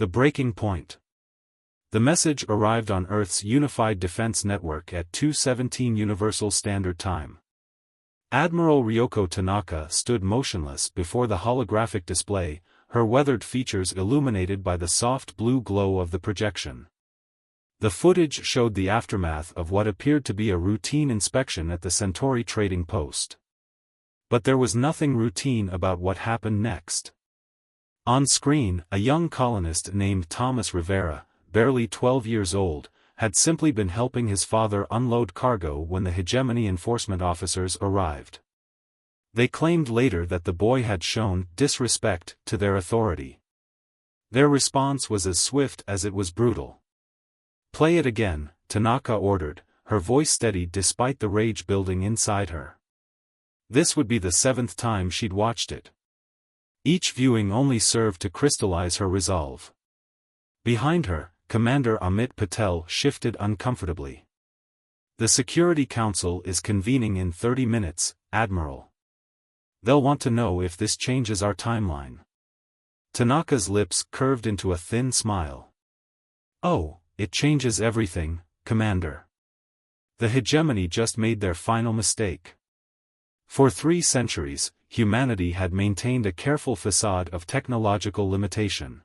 The breaking point. The message arrived on Earth's Unified Defense Network at 2:17 Universal Standard Time. Admiral Ryoko Tanaka stood motionless before the holographic display, her weathered features illuminated by the soft blue glow of the projection. The footage showed the aftermath of what appeared to be a routine inspection at the Centauri trading post. But there was nothing routine about what happened next. On screen, a young colonist named Thomas Rivera, barely 12 years old, had simply been helping his father unload cargo when the hegemony enforcement officers arrived. They claimed later that the boy had shown disrespect to their authority. Their response was as swift as it was brutal. "Play it again," Tanaka ordered, her voice steady despite the rage building inside her. This would be the 7th time she'd watched it. Each viewing only served to crystallize her resolve. Behind her, Commander Amit Patel shifted uncomfortably. "The Security Council is convening in 30 minutes, Admiral. They'll want to know if this changes our timeline." Tanaka's lips curved into a thin smile. "Oh, it changes everything, Commander. The hegemony just made their final mistake." For 3 centuries, humanity had maintained a careful facade of technological limitation.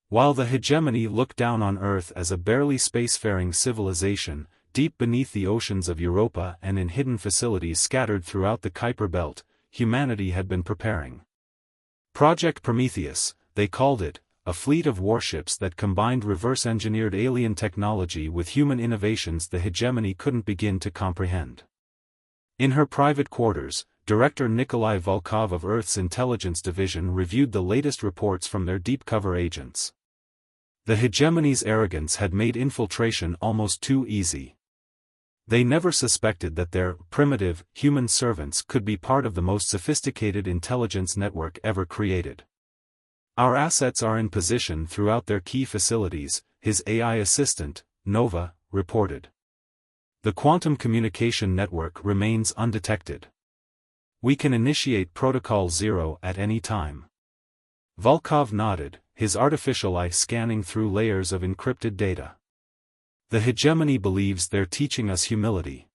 While the hegemony looked down on Earth as a barely spacefaring civilization, deep beneath the oceans of Europa and in hidden facilities scattered throughout the Kuiper Belt, humanity had been preparing. Project Prometheus, they called it, a fleet of warships that combined reverse-engineered alien technology with human innovations the hegemony couldn't begin to comprehend. In her private quarters, Director Nikolai Volkov of Earth's Intelligence Division reviewed the latest reports from their deep-cover agents. The hegemony's arrogance had made infiltration almost too easy. They never suspected that their primitive, human servants could be part of the most sophisticated intelligence network ever created. "Our assets are in position throughout their key facilities," his AI assistant, Nova, reported. "The quantum communication network remains undetected. We can initiate Protocol 0 at any time." Volkov nodded, his artificial eye scanning through layers of encrypted data. "The hegemony believes they're teaching us humility.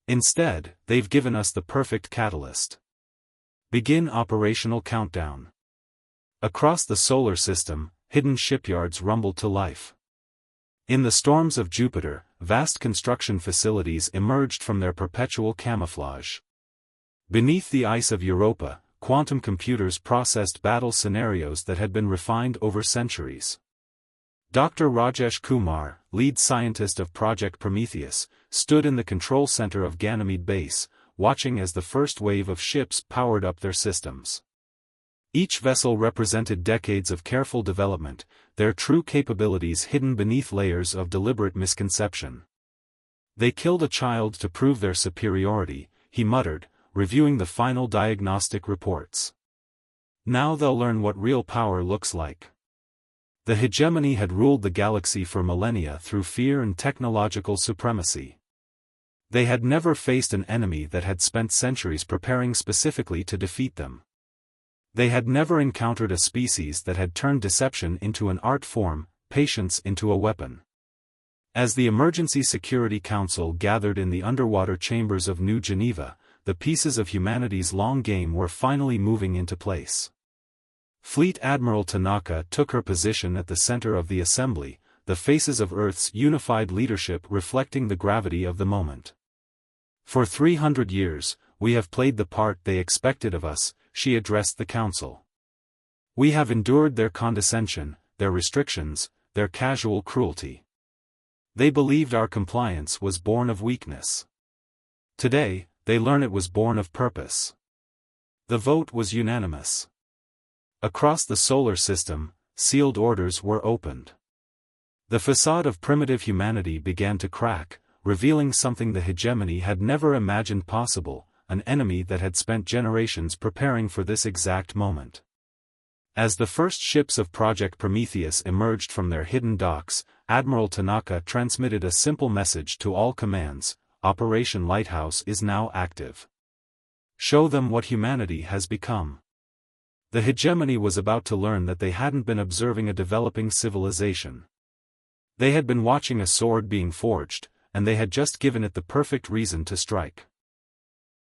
Instead, they've given us the perfect catalyst. Begin operational countdown." Across the solar system, hidden shipyards rumbled to life. In the storms of Jupiter, vast construction facilities emerged from their perpetual camouflage. Beneath the ice of Europa, quantum computers processed battle scenarios that had been refined over centuries. Dr. Rajesh Kumar, lead scientist of Project Prometheus, stood in the control center of Ganymede Base, watching as the first wave of ships powered up their systems. Each vessel represented decades of careful development, their true capabilities hidden beneath layers of deliberate misconception. "They killed a child to prove their superiority," he muttered, reviewing the final diagnostic reports. "Now they'll learn what real power looks like." The hegemony had ruled the galaxy for millennia through fear and technological supremacy. They had never faced an enemy that had spent centuries preparing specifically to defeat them. They had never encountered a species that had turned deception into an art form, patience into a weapon. As the Emergency Security Council gathered in the underwater chambers of New Geneva, the pieces of humanity's long game were finally moving into place. Fleet Admiral Tanaka took her position at the center of the assembly, the faces of Earth's unified leadership reflecting the gravity of the moment. "For 300 years, we have played the part they expected of us," she addressed the council. "We have endured their condescension, their restrictions, their casual cruelty. They believed our compliance was born of weakness. Today, they learn it was born of purpose." The vote was unanimous. Across the solar system, sealed orders were opened. The facade of primitive humanity began to crack, revealing something the hegemony had never imagined possible, an enemy that had spent generations preparing for this exact moment. As the first ships of Project Prometheus emerged from their hidden docks, Admiral Tanaka transmitted a simple message to all commands: Operation Lighthouse is now active. Show them what humanity has become. The hegemony was about to learn that they hadn't been observing a developing civilization. They had been watching a sword being forged, and they had just given it the perfect reason to strike.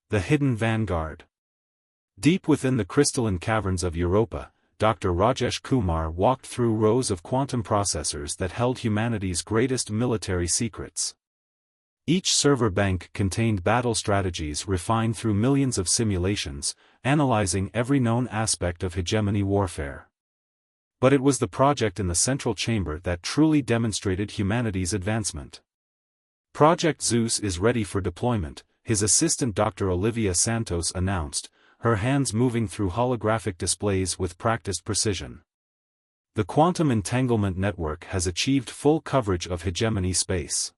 The Hidden Vanguard. Deep within the crystalline caverns of Europa, Dr. Rajesh Kumar walked through rows of quantum processors that held humanity's greatest military secrets. Each server bank contained battle strategies refined through millions of simulations, analyzing every known aspect of hegemony warfare. But it was the project in the central chamber that truly demonstrated humanity's advancement. Project Zeus is ready for deployment, his assistant Dr. Olivia Santos announced, her hands moving through holographic displays with practiced precision. The quantum entanglement network has achieved full coverage of hegemony space.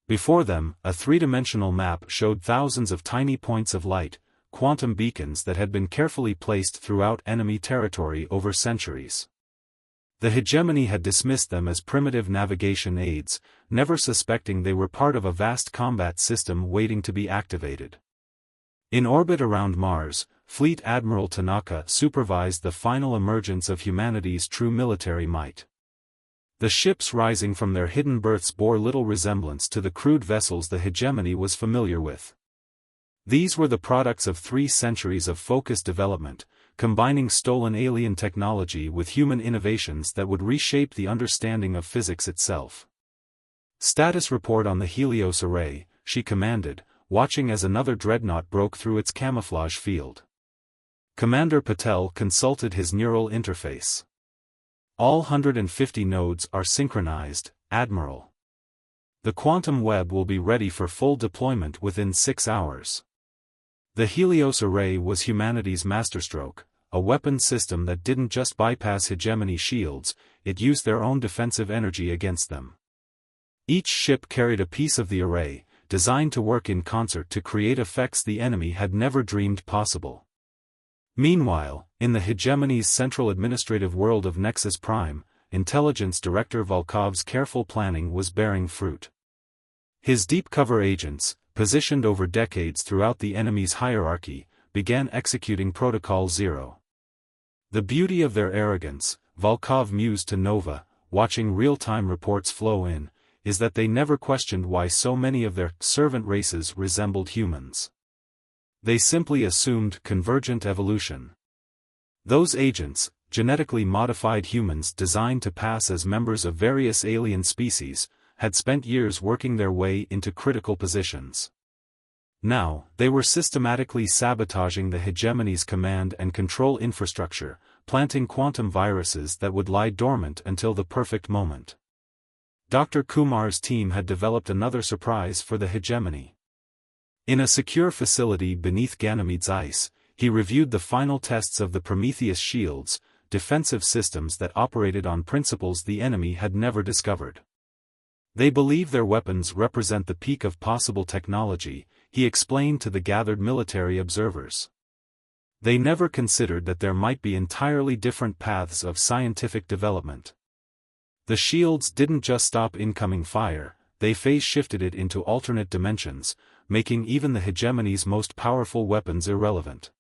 Before them, a three-dimensional map showed thousands of tiny points of light, quantum beacons that had been carefully placed throughout enemy territory over centuries. The hegemony had dismissed them as primitive navigation aids, never suspecting they were part of a vast combat system waiting to be activated. In orbit around Mars, Fleet Admiral Tanaka supervised the final emergence of humanity's true military might. The ships rising from their hidden berths bore little resemblance to the crude vessels the hegemony was familiar with. These were the products of 3 centuries of focused development, combining stolen alien technology with human innovations that would reshape the understanding of physics itself. "Status report on the Helios array," she commanded, watching as another dreadnought broke through its camouflage field. Commander Patel consulted his neural interface. "All 150 nodes are synchronized, Admiral. The quantum web will be ready for full deployment within 6 hours." The Helios array was humanity's masterstroke, a weapon system that didn't just bypass hegemony shields, it used their own defensive energy against them. Each ship carried a piece of the array, designed to work in concert to create effects the enemy had never dreamed possible. Meanwhile, in the hegemony's central administrative world of Nexus Prime, Intelligence Director Volkov's careful planning was bearing fruit. His deep-cover agents, positioned over decades throughout the enemy's hierarchy, began executing Protocol Zero. The beauty of their arrogance, Volkov mused to Nova, watching real-time reports flow in, is that they never questioned why so many of their servant races resembled humans. They simply assumed convergent evolution. Those agents, genetically modified humans designed to pass as members of various alien species, had spent years working their way into critical positions. Now, they were systematically sabotaging the hegemony's command and control infrastructure, planting quantum viruses that would lie dormant until the perfect moment. Dr. Kumar's team had developed another surprise for the hegemony. In a secure facility beneath Ganymede's ice, he reviewed the final tests of the Prometheus shields, defensive systems that operated on principles the enemy had never discovered. "They believe their weapons represent the peak of possible technology," he explained to the gathered military observers. They never considered that there might be entirely different paths of scientific development. The shields didn't just stop incoming fire, they phase-shifted it into alternate dimensions, making even the hegemony's most powerful weapons irrelevant.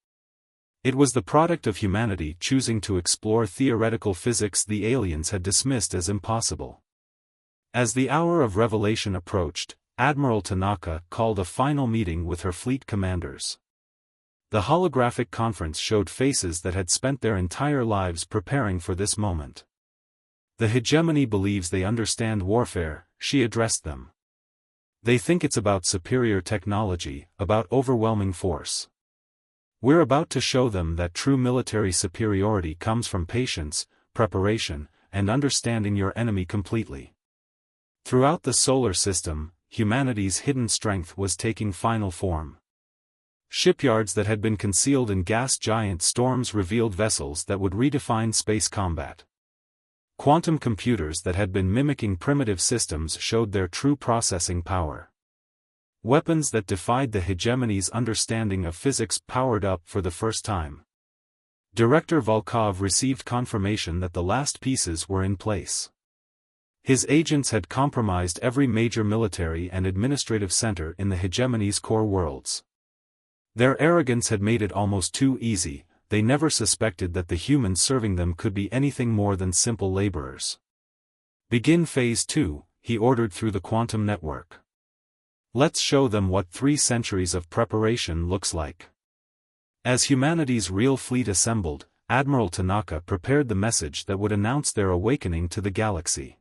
It was the product of humanity choosing to explore theoretical physics the aliens had dismissed as impossible. As the hour of revelation approached, Admiral Tanaka called a final meeting with her fleet commanders. The holographic conference showed faces that had spent their entire lives preparing for this moment. "The hegemony believes they understand warfare," she addressed them. "They think it's about superior technology, about overwhelming force. We're about to show them that true military superiority comes from patience, preparation, and understanding your enemy completely." Throughout the solar system, humanity's hidden strength was taking final form. Shipyards that had been concealed in gas giant storms revealed vessels that would redefine space combat. Quantum computers that had been mimicking primitive systems showed their true processing power. Weapons that defied the hegemony's understanding of physics powered up for the first time. Director Volkov received confirmation that the last pieces were in place. His agents had compromised every major military and administrative center in the hegemony's core worlds. Their arrogance had made it almost too easy, they never suspected that the humans serving them could be anything more than simple laborers. "Begin Phase 2, he ordered through the quantum network. "Let's show them what 3 centuries of preparation looks like." As humanity's real fleet assembled, Admiral Tanaka prepared the message that would announce their awakening to the galaxy.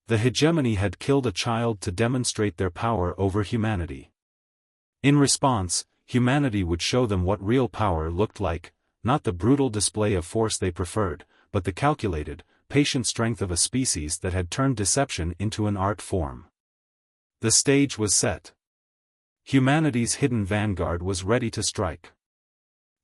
The hegemony had killed a child to demonstrate their power over humanity. In response, humanity would show them what real power looked like, not the brutal display of force they preferred, but the calculated, patient strength of a species that had turned deception into an art form. The stage was set. Humanity's hidden vanguard was ready to strike.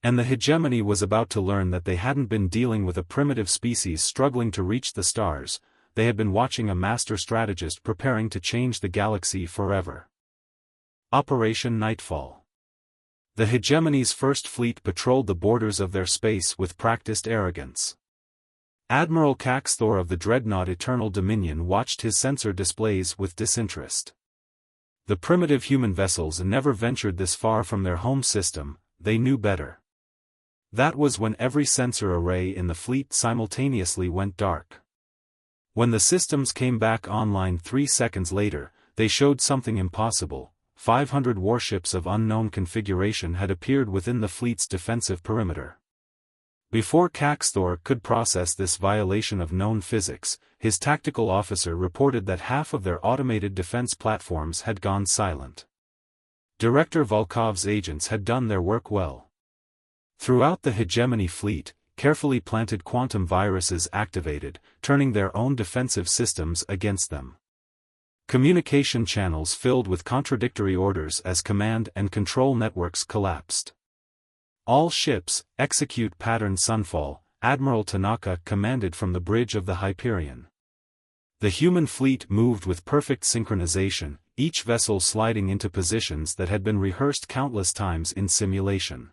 And the hegemony was about to learn that they hadn't been dealing with a primitive species struggling to reach the stars, they had been watching a master strategist preparing to change the galaxy forever. Operation Nightfall. The hegemony's first fleet patrolled the borders of their space with practiced arrogance. Admiral Caxthor of the dreadnought Eternal Dominion watched his sensor displays with disinterest. The primitive human vessels never ventured this far from their home system, they knew better. That was when every sensor array in the fleet simultaneously went dark. When the systems came back online 3 seconds later, they showed something impossible. 500 warships of unknown configuration had appeared within the fleet's defensive perimeter. Before Caxthor could process this violation of known physics, his tactical officer reported that half of their automated defense platforms had gone silent. Director Volkov's agents had done their work well. Throughout the hegemony fleet, carefully planted quantum viruses activated, turning their own defensive systems against them. Communication channels filled with contradictory orders as command and control networks collapsed. "All ships, execute pattern Sunfall," Admiral Tanaka commanded from the bridge of the Hyperion. The human fleet moved with perfect synchronization, each vessel sliding into positions that had been rehearsed countless times in simulation.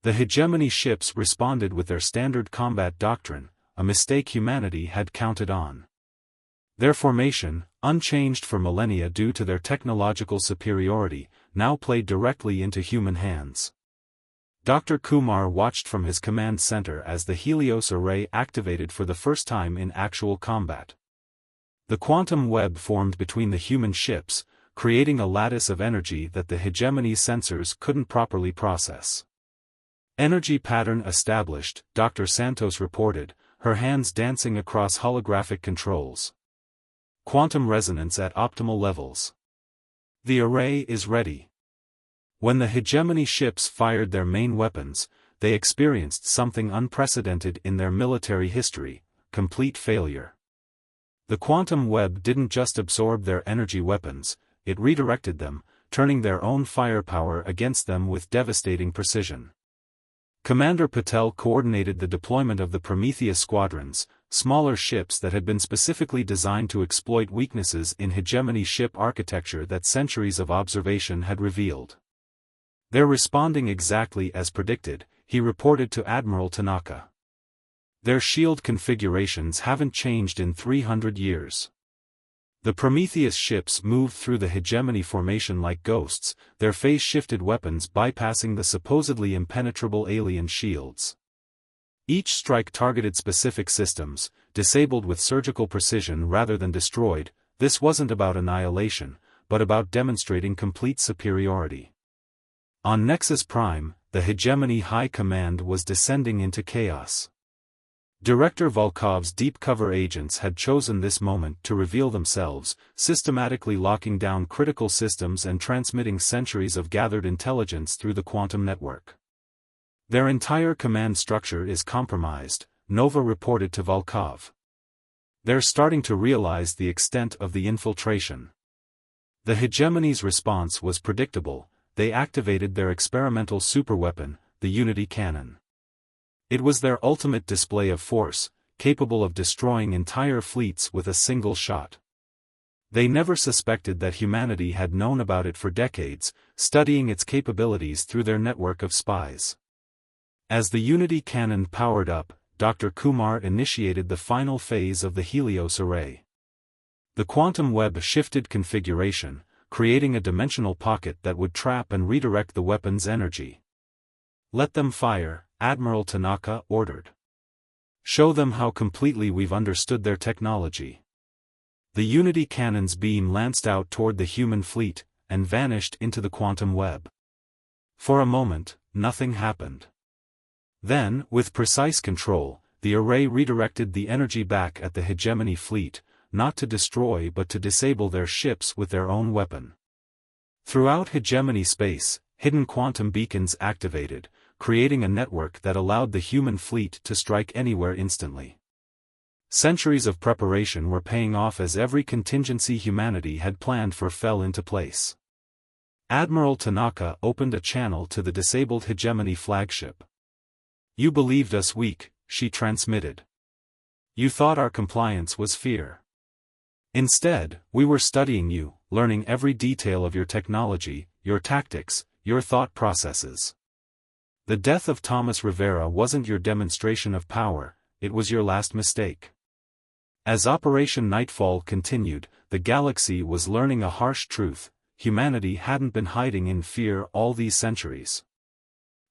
The hegemony ships responded with their standard combat doctrine, a mistake humanity had counted on. Their formation, unchanged for millennia due to their technological superiority, now played directly into human hands. Dr. Kumar watched from his command center as the Helios array activated for the first time in actual combat. The quantum web formed between the human ships, creating a lattice of energy that the hegemony sensors couldn't properly process. "Energy pattern established," Dr. Santos reported, her hands dancing across holographic controls. "Quantum resonance at optimal levels. The array is ready." When the hegemony ships fired their main weapons, they experienced something unprecedented in their military history: complete failure. The quantum web didn't just absorb their energy weapons, it redirected them, turning their own firepower against them with devastating precision. Commander Patel coordinated the deployment of the Prometheus squadrons, smaller ships that had been specifically designed to exploit weaknesses in hegemony ship architecture that centuries of observation had revealed. "They're responding exactly as predicted," he reported to Admiral Tanaka. "Their shield configurations haven't changed in 300 years. The Prometheus ships moved through the hegemony formation like ghosts, their phase-shifted weapons bypassing the supposedly impenetrable alien shields. Each strike targeted specific systems, disabled with surgical precision rather than destroyed. This wasn't about annihilation, but about demonstrating complete superiority. On Nexus Prime, the hegemony high command was descending into chaos. Director Volkov's deep cover agents had chosen this moment to reveal themselves, systematically locking down critical systems and transmitting centuries of gathered intelligence through the quantum network. "Their entire command structure is compromised," Nova reported to Volkov. "They're starting to realize the extent of the infiltration." The hegemony's response was predictable: they activated their experimental superweapon, the Unity Cannon. It was their ultimate display of force, capable of destroying entire fleets with a single shot. They never suspected that humanity had known about it for decades, studying its capabilities through their network of spies. As the Unity Cannon powered up, Dr. Kumar initiated the final phase of the Helios array. The quantum web shifted configuration, creating a dimensional pocket that would trap and redirect the weapon's energy. "Let them fire," Admiral Tanaka ordered. "Show them how completely we've understood their technology." The Unity cannon's beam lanced out toward the human fleet, and vanished into the quantum web. For a moment, nothing happened. Then, with precise control, the array redirected the energy back at the hegemony fleet, not to destroy but to disable their ships with their own weapon. Throughout hegemony space, hidden quantum beacons activated, creating a network that allowed the human fleet to strike anywhere instantly. Centuries of preparation were paying off as every contingency humanity had planned for fell into place. Admiral Tanaka opened a channel to the disabled hegemony flagship. "You believed us weak," she transmitted. "You thought our compliance was fear. Instead, we were studying you, learning every detail of your technology, your tactics, your thought processes. The death of Thomas Rivera wasn't your demonstration of power, it was your last mistake." As Operation Nightfall continued, the galaxy was learning a harsh truth: humanity hadn't been hiding in fear all these centuries.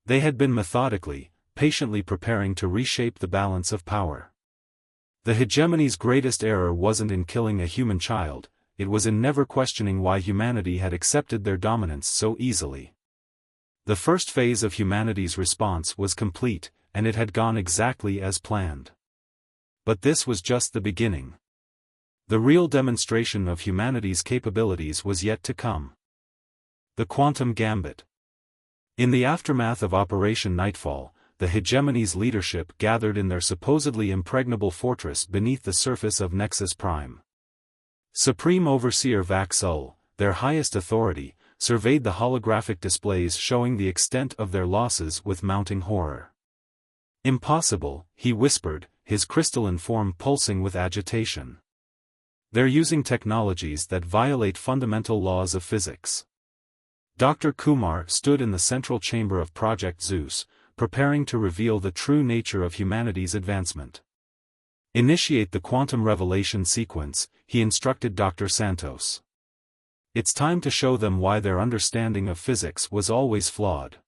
They had been methodically, patiently preparing to reshape the balance of power. The hegemony's greatest error wasn't in killing a human child, it was in never questioning why humanity had accepted their dominance so easily. The first phase of humanity's response was complete, and it had gone exactly as planned. But this was just the beginning. The real demonstration of humanity's capabilities was yet to come. The Quantum Gambit. In the aftermath of Operation Nightfall, the hegemony's leadership gathered in their supposedly impregnable fortress beneath the surface of Nexus Prime. Supreme Overseer Vaxul, their highest authority, surveyed the holographic displays showing the extent of their losses with mounting horror. "Impossible," he whispered, his crystalline form pulsing with agitation. "They're using technologies that violate fundamental laws of physics." Dr. Kumar stood in the central chamber of Project Zeus, preparing to reveal the true nature of humanity's advancement. "Initiate the quantum revelation sequence," he instructed Dr. Santos. "It's time to show them why their understanding of physics was always flawed."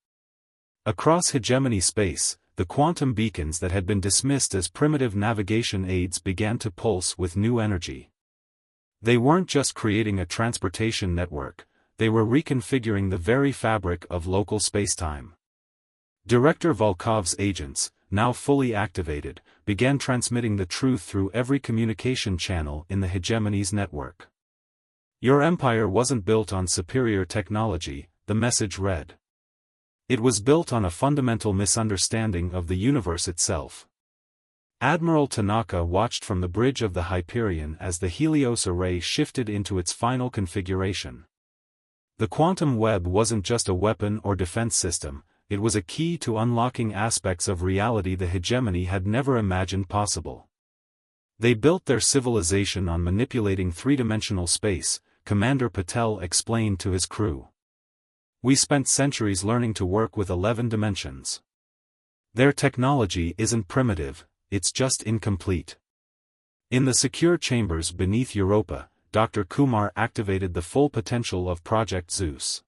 Across hegemony space, the quantum beacons that had been dismissed as primitive navigation aids began to pulse with new energy. They weren't just creating a transportation network, they were reconfiguring the very fabric of local spacetime. Director Volkov's agents, now fully activated, began transmitting the truth through every communication channel in the hegemony's network. "Your empire wasn't built on superior technology," the message read. "It was built on a fundamental misunderstanding of the universe itself." Admiral Tanaka watched from the bridge of the Hyperion as the Helios array shifted into its final configuration. The quantum web wasn't just a weapon or defense system, it was a key to unlocking aspects of reality the hegemony had never imagined possible. They built their civilization on manipulating three-dimensional space, Commander Patel explained to his crew. "We spent centuries learning to work with 11 dimensions. Their technology isn't primitive, it's just incomplete." In the secure chambers beneath Europa, Dr. Kumar activated the full potential of Project Zeus.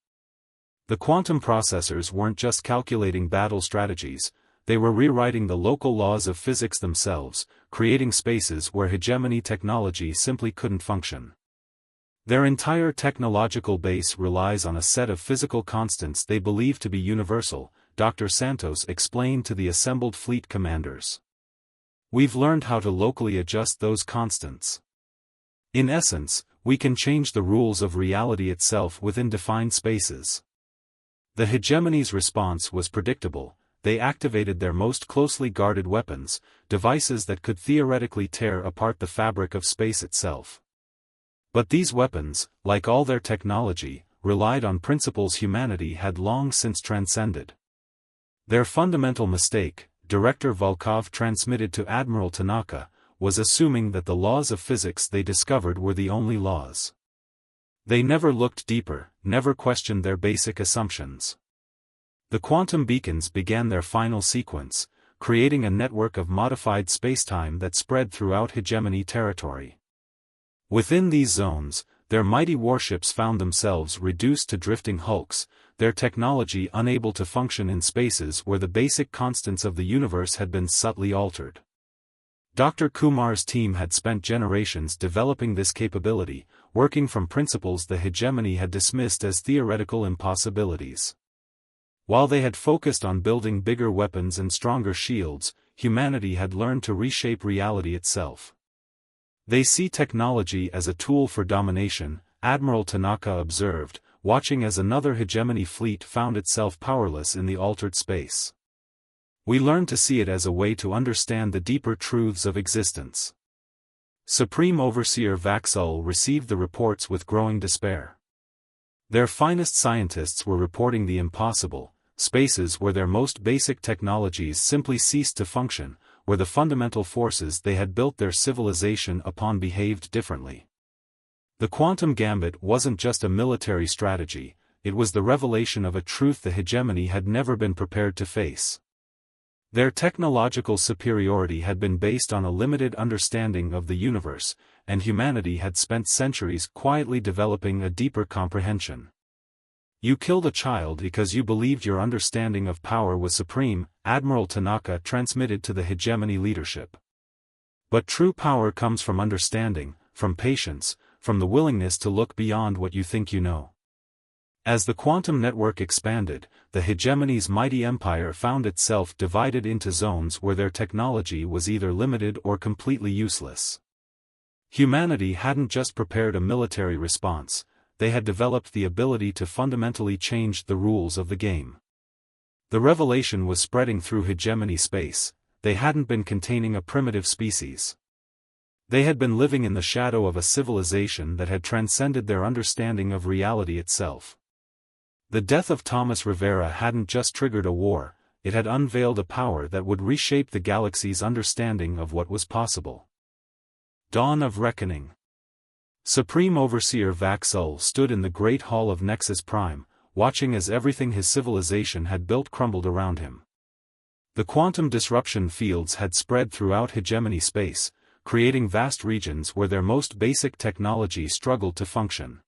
The quantum processors weren't just calculating battle strategies, they were rewriting the local laws of physics themselves, creating spaces where hegemony technology simply couldn't function. Their entire technological base relies on a set of physical constants they believe to be universal, Dr. Santos explained to the assembled fleet commanders. "We've learned how to locally adjust those constants. In essence, we can change the rules of reality itself within defined spaces." The hegemony's response was predictable. They activated their most closely guarded weapons, devices that could theoretically tear apart the fabric of space itself. But these weapons, like all their technology, relied on principles humanity had long since transcended. Their fundamental mistake, Director Volkov transmitted to Admiral Tanaka, was assuming that the laws of physics they discovered were the only laws. They never looked deeper, never questioned their basic assumptions. The quantum beacons began their final sequence, creating a network of modified spacetime that spread throughout hegemony territory. Within these zones, their mighty warships found themselves reduced to drifting hulks, their technology unable to function in spaces where the basic constants of the universe had been subtly altered. Dr. Kumar's team had spent generations developing this capability, working from principles the hegemony had dismissed as theoretical impossibilities. While they had focused on building bigger weapons and stronger shields, humanity had learned to reshape reality itself. They see technology as a tool for domination, Admiral Tanaka observed, watching as another hegemony fleet found itself powerless in the altered space. We learned to see it as a way to understand the deeper truths of existence. Supreme Overseer Vaxul received the reports with growing despair. Their finest scientists were reporting the impossible, spaces where their most basic technologies simply ceased to function, where the fundamental forces they had built their civilization upon behaved differently. The quantum gambit wasn't just a military strategy, it was the revelation of a truth the hegemony had never been prepared to face. Their technological superiority had been based on a limited understanding of the universe, and humanity had spent centuries quietly developing a deeper comprehension. You killed a child because you believed your understanding of power was supreme, Admiral Tanaka transmitted to the hegemony leadership. But true power comes from understanding, from patience, from the willingness to look beyond what you think you know. As the quantum network expanded, the hegemony's mighty empire found itself divided into zones where their technology was either limited or completely useless. Humanity hadn't just prepared a military response, they had developed the ability to fundamentally change the rules of the game. The revelation was spreading through hegemony space, they hadn't been containing a primitive species. They had been living in the shadow of a civilization that had transcended their understanding of reality itself. The death of Thomas Rivera hadn't just triggered a war, it had unveiled a power that would reshape the galaxy's understanding of what was possible. Dawn of Reckoning. Supreme Overseer Vaxul stood in the Great Hall of Nexus Prime, watching as everything his civilization had built crumbled around him. The quantum disruption fields had spread throughout hegemony space, creating vast regions where their most basic technology struggled to function.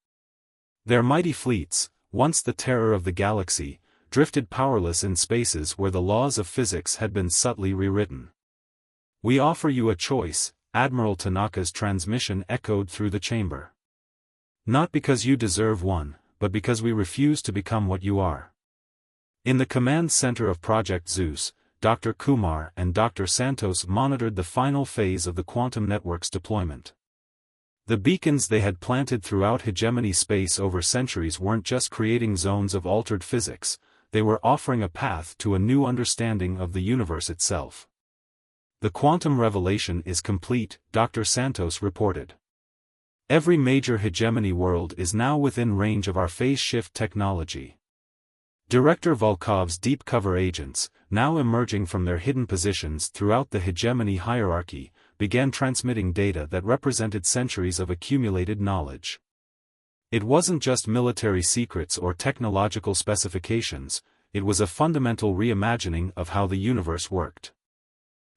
Their mighty fleets, once the terror of the galaxy, drifted powerless in spaces where the laws of physics had been subtly rewritten. We offer you a choice, Admiral Tanaka's transmission echoed through the chamber. Not because you deserve one, but because we refuse to become what you are. In the command center of Project Zeus, Dr. Kumar and Dr. Santos monitored the final phase of the quantum network's deployment. The beacons they had planted throughout hegemony space over centuries weren't just creating zones of altered physics, they were offering a path to a new understanding of the universe itself. The quantum revelation is complete, Dr. Santos reported. Every major hegemony world is now within range of our phase shift technology. Director Volkov's deep cover agents, now emerging from their hidden positions throughout the hegemony hierarchy, began transmitting data that represented centuries of accumulated knowledge. It wasn't just military secrets or technological specifications, it was a fundamental reimagining of how the universe worked.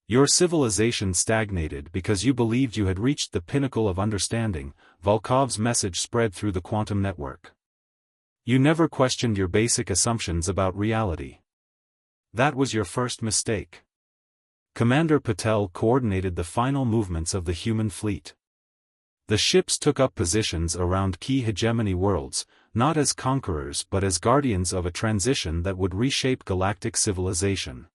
Your civilization stagnated because you believed you had reached the pinnacle of understanding, Volkov's message spread through the quantum network. You never questioned your basic assumptions about reality. That was your first mistake. Commander Patel coordinated the final movements of the human fleet. The ships took up positions around key hegemony worlds, not as conquerors but as guardians of a transition that would reshape galactic civilization.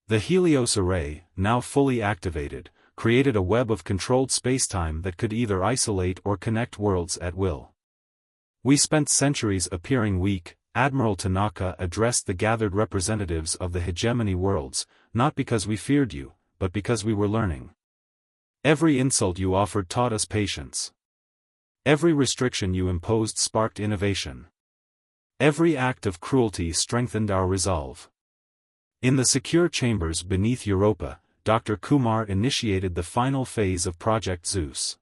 The Helios Array, now fully activated, created a web of controlled spacetime that could either isolate or connect worlds at will. We spent centuries appearing weak, Admiral Tanaka addressed the gathered representatives of the hegemony worlds, not because we feared you, but because we were learning. Every insult you offered taught us patience. Every restriction you imposed sparked innovation. Every act of cruelty strengthened our resolve. In the secure chambers beneath Europa, Dr. Kumar initiated the final phase of Project Zeus.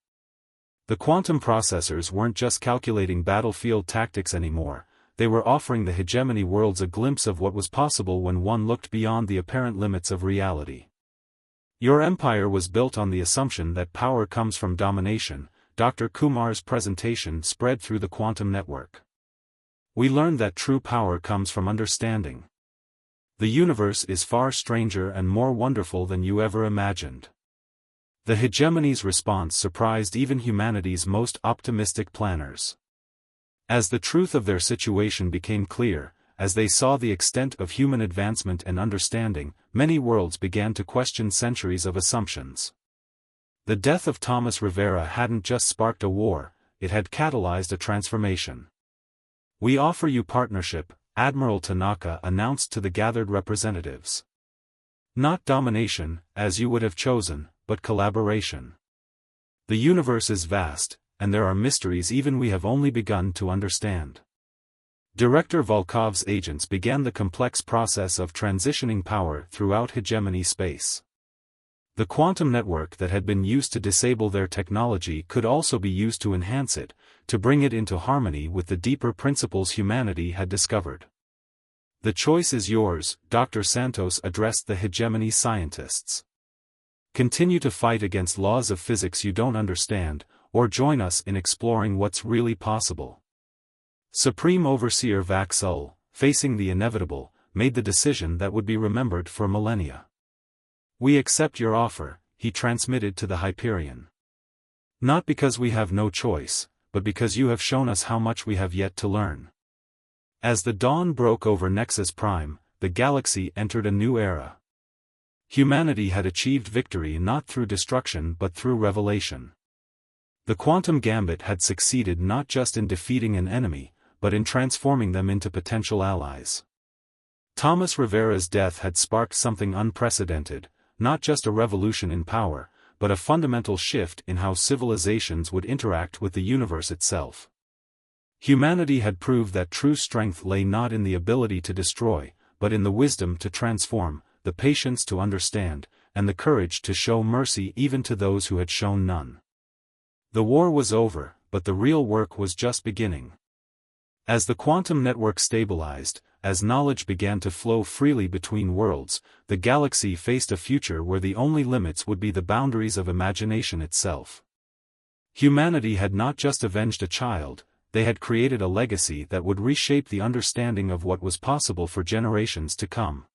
The quantum processors weren't just calculating battlefield tactics anymore, they were offering the hegemony worlds a glimpse of what was possible when one looked beyond the apparent limits of reality. Your empire was built on the assumption that power comes from domination, Dr. Kumar's presentation spread through the quantum network. We learned that true power comes from understanding. The universe is far stranger and more wonderful than you ever imagined. The hegemony's response surprised even humanity's most optimistic planners. As the truth of their situation became clear, as they saw the extent of human advancement and understanding, many worlds began to question centuries of assumptions. The death of Thomas Rivera hadn't just sparked a war, it had catalyzed a transformation. "We offer you partnership," Admiral Tanaka announced to the gathered representatives. "Not domination, as you would have chosen, but collaboration. The universe is vast, and there are mysteries even we have only begun to understand." Director Volkov's agents began the complex process of transitioning power throughout hegemony space. The quantum network that had been used to disable their technology could also be used to enhance it, to bring it into harmony with the deeper principles humanity had discovered. "The choice is yours," Dr. Santos addressed the hegemony scientists. "Continue to fight against laws of physics you don't understand, or join us in exploring what's really possible." Supreme Overseer Vaxul, facing the inevitable, made the decision that would be remembered for millennia. "We accept your offer," he transmitted to the Hyperion. "Not because we have no choice, but because you have shown us how much we have yet to learn." As the dawn broke over Nexus Prime, the galaxy entered a new era. Humanity had achieved victory not through destruction but through revelation. The quantum gambit had succeeded not just in defeating an enemy, but in transforming them into potential allies. Thomas Rivera's death had sparked something unprecedented, not just a revolution in power, but a fundamental shift in how civilizations would interact with the universe itself. Humanity had proved that true strength lay not in the ability to destroy, but in the wisdom to transform, the patience to understand, and the courage to show mercy even to those who had shown none. The war was over, but the real work was just beginning. As the quantum network stabilized, as knowledge began to flow freely between worlds, the galaxy faced a future where the only limits would be the boundaries of imagination itself. Humanity had not just avenged a child, they had created a legacy that would reshape the understanding of what was possible for generations to come.